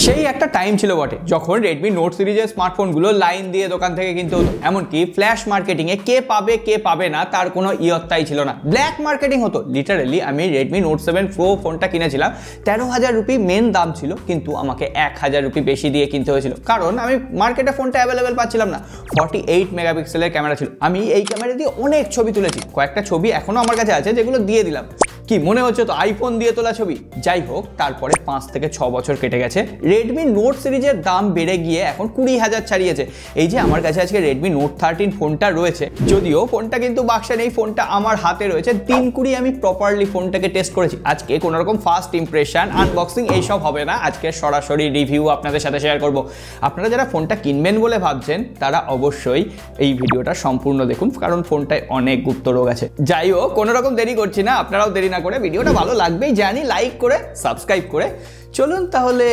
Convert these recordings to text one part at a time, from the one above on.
সেই একটা টাইম ছিল বটে যখন Redmi Note সিরিজের স্মার্টফোনগুলো লাইন দিয়ে দোকান থেকে কিনতে হতো, এমনকি ফ্ল্যাশ মার্কেটিংয়ে কে পাবে না তার কোনো ইয়ত্তাই ছিল না, ব্ল্যাক মার্কেটিং হতো। লিটারালি আমি Redmi Note 7 Pro ফোনটা কিনেছিলাম, 13,000 রুপি মেন দাম ছিল, কিন্তু আমাকে 1,000 রুপি বেশি দিয়ে কিনতে হয়েছিল, কারণ আমি মার্কেটে ফোনটা অ্যাভেলেবেল পাচ্ছিলাম না। 48 মেগাপিক্সেলের ক্যামেরা ছিল, আমি এই ক্যামেরা দিয়ে অনেক ছবি তুলেছি, কয়েকটা ছবি এখনো আমার কাছে আছে যেগুলো দিয়ে দিলাম। কি মনে হচ্ছে তো আইফোন দিয়ে তোলা ছবি? যাই হোক, তারপরে 5 থেকে 6 বছর কেটে গেছে, Redmi Note সিরিজের দাম বেড়ে গিয়ে এখন 20,000 ছাড়িয়েছে। এই যে আমার কাছে আজকে Redmi Note 13 ফোনটা রয়েছে, যদিও ফোনটা কিন্তু বাক্সে নেই, ফোনটা আমার হাতে রয়েছে। 3 আমি প্রপারলি ফোনটাকে টেস্ট করেছি। আজকে কোনো রকম ফার্স্ট ইমপ্রেশন, আনবক্সিং এইসব হবে না, আজকে সরাসরি রিভিউ আপনাদের সাথে শেয়ার করব। আপনারা যারা ফোনটা কিনবেন বলে ভাবছেন তারা অবশ্যই এই ভিডিওটা সম্পূর্ণ দেখুন, কারণ ফোনটায় অনেক গুপ্ত রোগ আছে। যাই হোক, কোনো রকম দেরি করছি না, আপনারাও দেরি না করে ভিডিওটা ভালো লাগবেই জানি, লাইক করে সাবস্ক্রাইব করে চলুন তাহলে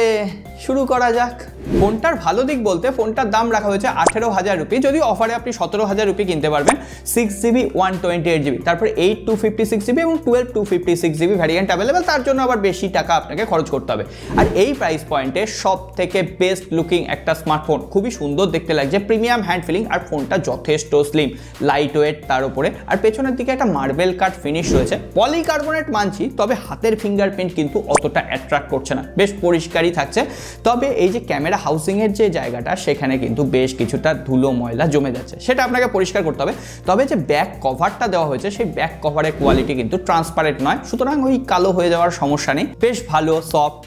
শুরু করা যাক। ফোনটার ভালো দিক বলতে ফোনটার দাম রাখা হয়েছে 18,000 রুপি, যদিও অফারে আপনি 17,000 রুপি কিনতে পারবেন। 6GB 128GB, তারপরে 8 256GB এবং 12 256GB ভ্যারিয়েন্ট অ্যাভেলেবেল, তার জন্য আবার বেশি টাকা আপনাকে খরচ করতে হবে। আর এই প্রাইস পয়েন্টে সব থেকে বেস্ট লুকিং একটা স্মার্টফোন, খুবই সুন্দর দেখতে লাগছে, প্রিমিয়াম হ্যান্ড ফিলিং, আর ফোনটা যথেষ্ট স্লিম, লাইট ওয়েট তার উপরে, আর পেছনের দিকে একটা মার্বেল কাট ফিনিশ রয়েছে। পলিকার্বনেট মানছি, তবে হাতের ফিঙ্গারপ্রিন্ট কিন্তু অতটা অ্যাট্রাক্ট করছে না, বেশ পরিষ্কারই থাকছে। তবে এই যে ক্যামেরা হাউসিং এর যে জায়গাটা, সেখানে কিন্তু বেশ কিছুটা ধুলো ময়লা জমে যাচ্ছে, সেটা আপনাকে পরিষ্কার করতে হবে। তবে যে ব্যাক কভারটা দেওয়া হয়েছে, সেই ব্যাক কভারের কোয়ালিটি কিন্তু ট্রান্সপারেন্ট নয়, সুতরাং ওই কালো হয়ে যাওয়ার সমস্যা নেই, বেশ ভালো সফট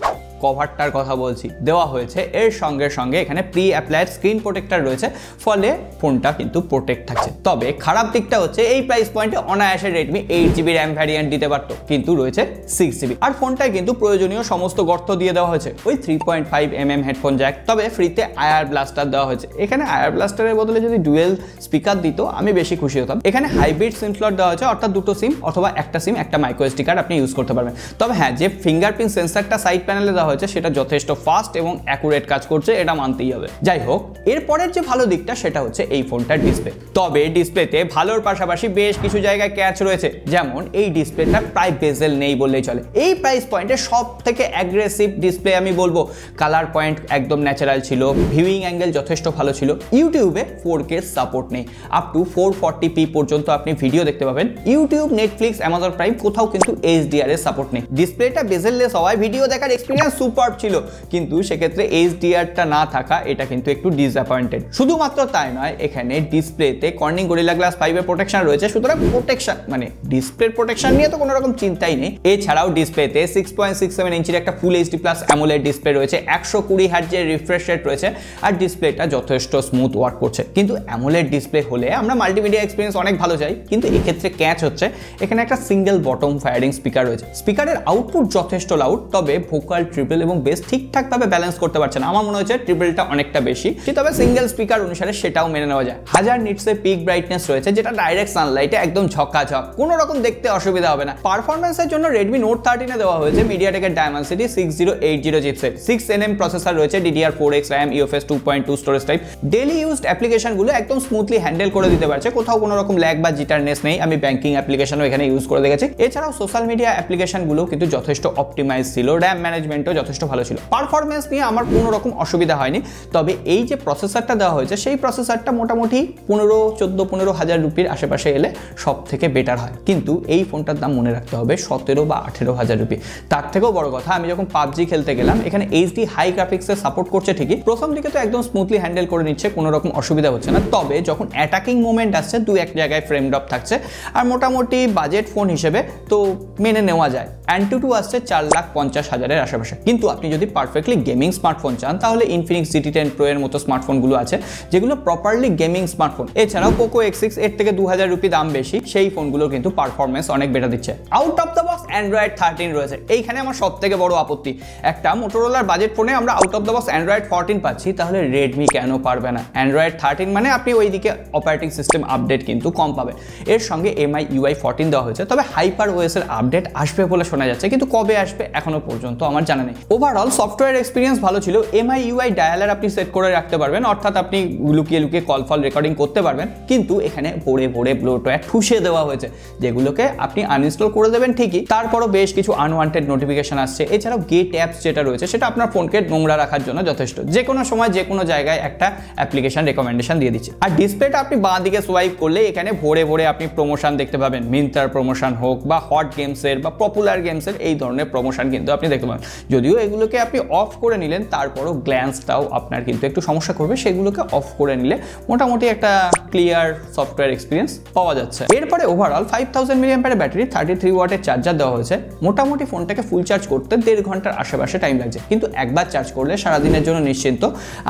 কভারটার কথা বলছি দেওয়া হয়েছে। এর সঙ্গে সঙ্গে এখানে প্রি অ্যাপ্লাইড স্ক্রিন প্রোটেক্টর রয়েছে, ফলে ফোনটা কিন্তু প্রোটেক্ট থাকছে। তবে খারাপ দিকটা হচ্ছে এই প্রাইস পয়েন্টে অনায়াসে Redmi 8GB র্যাম ভ্যারিয়েন্ট দিতে পারতো, কিন্তু রয়েছে 6GB। আর ফোনটায় কিন্তু প্রয়োজনীয় সমস্ত গর্ত দিয়ে দেওয়া হয়েছে, ওই 3.5mm হেডফোন জ্যাক, তবে ফ্রিতে আয়ার ব্লাস্টার দেওয়া হয়েছে। এখানে আয়ার ব্লাস্টারের বদলে যদি ডুয়েল স্পিকার দিত আমি বেশি খুশি হতাম। এখানে হাইব্রিড সিম স্লট দেওয়া হয়েছে, অর্থাৎ দুটো সিম অথবা একটা সিম একটা মাইক্রো এসডি কার্ড আপনি ইউজ করতে পারবেন। তবে হ্যাঁ, যে ফিঙ্গারপ্রিন্ট সেন্সারটা সাইড প্যানেলে দেওয়া হয়েছে সেটা যথেষ্ট ফাস্ট এবং অ্যাকুরেট কাজ করছে, এটা মানতেই হবে। যাই হোক, এরপরের যে ভালো দিকটা সেটা হচ্ছে এই ফোনটার ডিসপ্লে। তবে ডিসপ্লেতে ভালোর পাশাপাশি বেশ কিছু জায়গায় ক্যাচ রয়েছে, যেমন এই ডিসপ্লেটা প্রায় বেজেল নেই বললেই চলে। এই প্রাইস পয়েন্টে সব থেকে অ্যাগ্রেসিভ ডিসপ্লে আমি বলবো। কালার পয়েন্ট একদম ন্যাচারাল ছিল, ভিউইং অ্যাঙ্গেল যথেষ্ট ভালো ছিল। ইউটিউবে 4K সাপোর্ট নেই, আপ টু 440p পর্যন্ত আপনি ভিডিও দেখতে পাবেন। ইউটিউব, নেটফ্লিক্স, অ্যামাজন প্রাইম কোথাও কিন্তু HDR এর সাপোর্ট নেই। ডিসপ্লেটা বেজেললেস হওয়ায় ভিডিও দেখার এক্সপিরিয়েন্স সুপার ছিল, কিন্তু সেক্ষেত্রে HDR-টা না থাকা এটা কিন্তু একটু ডিসঅ্যাপয়েন্টেড। শুধুমাত্র তাই নয়, এখানে ডিসপ্লেতে কর্নিং গরিলা গ্লাস 5 এর প্রোটেকশন রয়েছে, সুতরাং প্রোটেকশন মানে ডিসপ্লের প্রোটেকশন নিয়ে তো কোনো রকম চিন্তাই নেই। এছাড়াও ডিসপ্লেতে 6.67 ইঞ্চির একটা ফুল HD+ AMOLED ডিসপ্লে রয়েছে, 120 হার্টজের রিফ্রেশ রেট রয়েছে, আর ডিসপ্লেটা যথেষ্ট স্মুথ ওয়ার্ক করছে। কিন্তু AMOLED ডিসপ্লে হলে আমরা মাল্টিমিডিয়া এক্সপিরিয়েন্স অনেক ভালো চাই, কিন্তু এক্ষেত্রে ক্যাচ হচ্ছে এখানে একটা সিঙ্গেল বটম ফায়ারিং স্পিকার রয়েছে। স্পিকারের আউটপুট যথেষ্ট লাউড, তবে ভোকাল, ট্রিপল এবং বেস ঠিকঠাকভাবে ব্যালেন্স করতে পারছে না। আমার মনে হচ্ছে ট্রিপলটা অনেকটা বেশি, তবে সিঙ্গেল স্পিকার অনুসারে সেটাও মেনে নেওয়া যায়। 1000 নিটসের পিক ব্রাইটনেস রয়েছে, যেটা ডাইরেক্ট সানলাইটে একদম ঝকঝক, কোনো রকম দেখতে অসুবিধা হবে না। পারফরম্যান্সের জন্য Redmi Note 13 এ দেওয়া হয়েছে MediaTek Dimensity 6080 chipset, 6nm processor রয়েছে, DDR4X RAM, UFS 2.2 storage type. Daily used অ্যাপ্লিকেশনগুলো একদম স্মুথলি হ্যান্ডেল করে দিতে পারছে, কোথাও কোনো রকম ল্যাগ বা জিটারনেস নেই। আমি ব্যাংকিং অ্যাপ্লিকেশনও এখানে ইউজ করে দেখেছি। এছাড়াও সোশ্যাল মিডিয়া অ্যাপ্লিকেশনগুলো কিন্তু যথেষ্ট অপটিমাইজ ছিল, র্যাম ম্যানেজমেন্টও যথেষ্ট ভালো ছিল। পারফরম্যান্স নিয়ে আমার কোনো রকম অসুবিধা হয়নি। তবে এই যে প্রসেসরটা দেওয়া হয়েছে, সেই প্রসেসরটা মোটামুটি 15 হাজার রুপির আশেপাশে এলে সব থেকে বেটার হয়, কিন্তু এই ফোনটার দাম মনে রাখতে হবে 17 বা 18,000 রুপি। তার থেকেও বড় কথা, আমি যখন পাবজি খেলতে গেলাম, এখানে HD হাই গ্রাফিক্সের সাপোর্ট করছে ঠিকই, প্রথম দিকে তো একদম স্মুথলি হ্যান্ডেল করে নিচ্ছে, কোনো রকম অসুবিধা হচ্ছে না। তবে যখন অ্যাটাকিং মুভমেন্ট আসছে, 2-1 জায়গায় ফ্রেম ড্রপ থাকছে, আর মোটামুটি বাজেট ফোন হিসেবে তো মেনে নেওয়া যায়। AnTuTu আসছে 4,50,000-এর আশেপাশে। কিন্তু আপনি যদি পারফেক্টলি গেমিং স্মার্টফোন চান, তাহলে Infinix GT10 Pro এর মতো স্মার্টফোনগুলো আছে, যেগুলো প্রপারলি গেমিং স্মার্টফোন। এছাড়াও Poco X6 এর থেকে 2000 রুপি দাম বেশি, সেই ফোনগুলো কিন্তু পারফরম্যান্স অনেক বেটার দিচ্ছে। Out of the box Android 13 রয়েছে, এইখানে আমার সব থেকে বড় আপত্তি। একটা মোটোরোলার বাজেট ফোনে আমরা out of the box Android 14 পাচ্ছি, তাহলে Redmi কেন পারবে না? Android 13 মানে আপনি ওইদিকে অপারেটিং সিস্টেম আপডেট কিন্তু কম পাবেন। এর সঙ্গে MI UI 14 দেওয়া হয়েছে, তবে HyperOS এর আপডেট আসবে বলে শোনা যাচ্ছে, কিন্তু কবে আসবে এখনো পর্যন্ত আমার জানা নেই। ওভারঅল সফটওয়্যার এক্সপিরিয়েন্স ভালো ছিল। MIUI ডায়ালার আপনি সেট করে রাখতে পারবেন, অর্থাৎ আপনি লুকিয়ে লুকিয়ে কল ফল রেকর্ডিং করতে পারবেন, কিন্তু এখানে ভরে ভরে ব্লোটওয়্যার ঠুসে দেওয়া হয়েছে, যেগুলোকে আপনি আনইনস্টল করে দেবেন ঠিকই, তারপরও বেশ কিছু আনওয়ান্টেড নোটিফিকেশন আসছে। এছাড়াও গেট অ্যাপস যেটা রয়েছে সেটা আপনার ফোনকে নোংরা রাখার জন্য যথেষ্ট, যে কোনো সময় যে কোনো জায়গায় একটা অ্যাপ্লিকেশন রেকমেন্ডেশন দিয়ে দিচ্ছে। আর ডিসপ্লেটা আপনি বাঁ দিকে সোয়াইপ করলে এখানে ভরে ভরে আপনি প্রমোশন দেখতে পাবেন, মিন্ত্রার প্রমোশন হোক বা হট গেমসের বা পপুলার গেমসের, এই ধরনের প্রমোশন কিন্তু আপনি দেখতে পাবেন। যদিও এগুলোকে আপনি অফ করে নিলেন, তারপরও গ্ল্যান্সটাও আপনার কিন্তু একটু সমস্যা করবে, সেগুলোকে অফ করে নিলে মোটামুটি একটা ক্লিয়ার সফটওয়্যার এক্সপিরিয়েন্স পাওয়া যাচ্ছে। এরপরে ওভারঅল 5000 mAh ব্যাটারি 33 ওয়াটের চার্জার দেওয়া হয়েছে। মোটামুটি ফোনটাকে ফুল চার্জ করতে 1.5 ঘন্টার আশেপাশে টাইম লাগছে, কিন্তু একবার চার্জ করলে সারাদিনের জন্য নিশ্চিন্ত।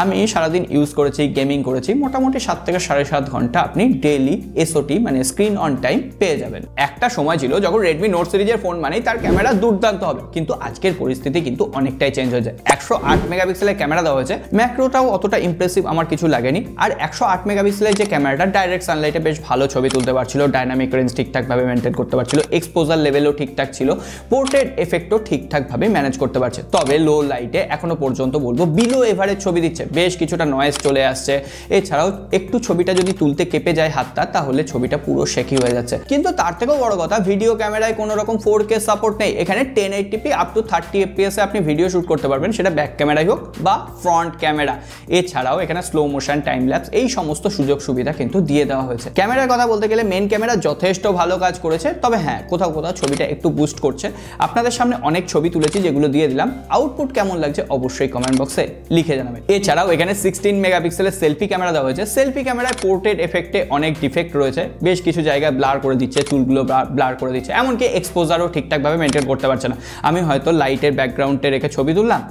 আমি সারাদিন ইউজ করেছি, গেমিং করেছি, মোটামুটি 7 থেকে 7.5 ঘন্টা আপনি ডেইলি SOT মানে স্ক্রিন অন টাইম পেয়ে যাবেন। একটা সময় ছিল যখন রেডমি নোট সিরিজের ফোন মানেই তার ক্যামেরা দুর্দান্ত হবে, কিন্তু আজকের পরিস্থিতি কিন্তু অনেকটাই চেঞ্জ হয়েছে। 108 মেগাপিক্সেলের ক্যামেরা দেওয়া হয়েছে, ম্যাক্রোটাও অতটা ইমপ্রেসিভ আমার কিছু লাগেনি। আর 108 মেগাপিক্সেলের যে ক্যামেরাটা ডাইরেক্ট সানলাইটে বেশ ভালো ছবি তুলতে পারছিল, ডাইনামিক রেঞ্জ ঠিকঠাকভাবে মেনটেন করতে পারছিল, এক্সপোজার লেভেলও ঠিকঠাক ছিল, পোর্ট্রেট এফেক্টও ঠিকঠাকভাবে ম্যানেজ করতে পারছে। তবে লো লাইটে এখনো পর্যন্ত বলবো বিলো এভারেজ ছবি দিচ্ছে, বেশ কিছুটা নয়েজ চলে আসছে। এছাড়াও একটু ছবিটা যদি তুলতে কেঁপে যায় হাতটা, তাহলে ছবিটা পুরো শেকি হয়ে যাচ্ছে। কিন্তু তার থেকেও বড় কথা, ভিডিও ক্যামেরায় কোনো রকম 4K সাপোর্ট নেই। এখানে 1080p আপ টু 30 fps এ আপনি ভিডিও শুট করতে পারবেন, সেটা ব্যাক ক্যামেরাই হোক বা ফ্রন্ট ক্যামেরা। এছাড়াও এখানে স্লো মোশন, টাইম ল্যাপস, এই সমস্ত সুযোগ সুবিধা কিন্তু দিয়ে দেওয়া হয়েছে। ক্যামেরার কথা বলতে গেলে মেন ক্যামেরা যথেষ্ট ভালো কাজ করেছে, তবে হ্যাঁ কোথাও কোথাও ছবিটা একটু বুস্ট করছে। আপনাদের সামনে অনেক ছবি তুলেছি, যেগুলো দিয়ে দিলাম। আউটপুট কেমন লাগছে অবশ্যই কমেন্ট বক্সে লিখে জানাবেন। এছাড়াও এখানে 16 মেগাপিক্সেলের সেলফি ক্যামেরা দেওয়া হয়েছে। সেলফি ক্যামেরায় পোর্ট্রেট এফেক্টে অনেক ডিফেক্ট রয়েছে, বেশ কিছু জায়গায় ব্লার করে দিচ্ছে, চুলগুলো ব্লার করে দিচ্ছে, এমনকি এক্সপোজারও ঠিকঠাকভাবে মেনটেন করতে পারছে না। আমি হয়তো লাইটের ব্যাকগ্রাউন্ডে রেখে ছবি তুললাম,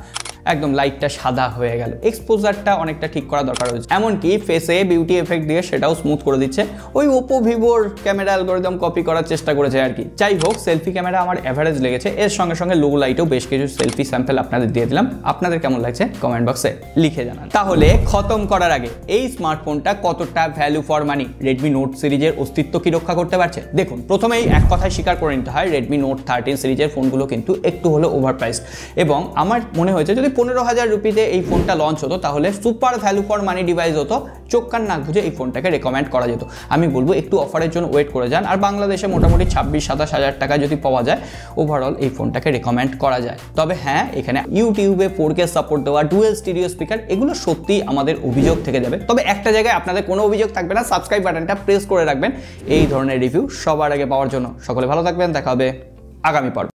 একদম লাইটটা সাদা হয়ে গেল, এক্সপোজারটা অনেকটা ঠিক করা দরকার রয়েছে। এমনকি ফেসে বিউটি এফেক্ট দিয়ে সেটাও স্মুথ করে দিচ্ছে, ওই ওপো ভিভোর ক্যামেরা অ্যালগরিদম কপি করার চেষ্টা করেছে আর কি। যাই হোক, সেলফি ক্যামেরা আমার এভারেজ লেগেছে। এর সঙ্গে সঙ্গে লো লাইটেও বেশ কিছু সেলফি স্যাম্পল আপনাদের দিয়ে দিলাম, আপনাদের কেমন লাগছে কমেন্ট বক্সে লিখে জানান। তাহলে খতম করার আগে এই স্মার্টফোনটা কতটা value for money, Redmi note সিরিজের অস্তিত্ব কি রক্ষা করতে পারছে? দেখুন, প্রথমেই এক কথায় স্বীকার করে নিতে হয়, রেডমি নোট 13 সিরিজের ফোনগুলো কিন্তু একটু হলো ওভার প্রাইস, এবং আমার মনে হয়েছে যদি 15,000 রুপিতে এই ফোনটা লঞ্চ হতো তাহলে super value for money device হতো, চোখ কান নাক বুঝে এই ফোনটাকে রেকমেন্ড করা যেত। আমি বলবো একটু অফারের জন্য ওয়েট করে যান, আর বাংলাদেশে মোটামুটি 26-27 হাজার টাকা যদি পাওয়া যায়, ওভারঅল এই ফোনটাকে রেকমেন্ড করা যায়। তবে হ্যাঁ, এখানে ইউটিউবে 4K সাপোর্ট দেওয়া, ডুয়েল স্টিরিও স্পিকার, এগুলো সত্যিই আমাদের অভিযোগ থেকে যাবে। তবে একটা জায়গায় আপনাদের কোনো অভিযোগ থাকবে না, সাবস্ক্রাইব বাটনটা প্রেস করে রাখবেন এই ধরনের রিভিউ সবার আগে পাওয়ার জন্য। সকলে ভালো থাকবেন, দেখা হবে আগামী পর্বে।